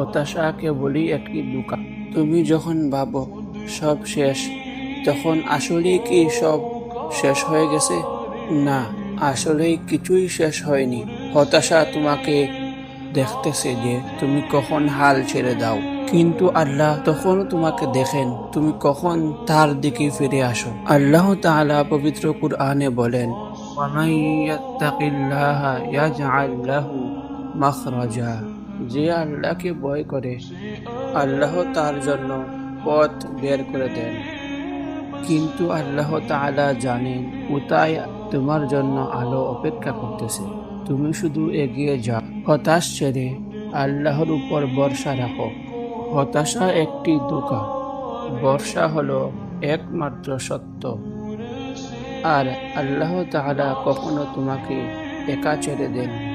হতাশাকে বলি একটি দুঃখ। তুমি যখন ভাবো সব শেষ, তখন আসলেই কি সব শেষ হয়ে গেছে? না, আসলেই কিছুই শেষ হয়নি। হতাশা তোমাকে দেখতেছে যে তুমি কখন হাল ছেড়ে দাও, কিন্তু আল্লাহ তখনও তোমাকে দেখেন তুমি কখন তার দিকে ফিরে আসো। আল্লাহ তাআলা পবিত্র কুরআনে বলেন, ওয়ামান ইয়াত্তাকিল্লাহা ইয়াজআল লাহু মাখরাজা। যে আল্লাহকে ভয় করে, আল্লাহ তার জন্য পথ বের করে দেন। কিন্তু আল্লাহ তাআলা জানেন কোথায় তোমার জন্য আলো অপেক্ষা করতেছে। তুমি শুধু এগিয়ে যাও, হতাশ ছেড়ে আল্লাহর উপর ভরসা রাখো। হতাশা একটি ধোঁকা, ভরসা হলো একমাত্র সত্য। আর আল্লাহ তাআলা কখনো তোমাকে একা ছেড়ে দেন না।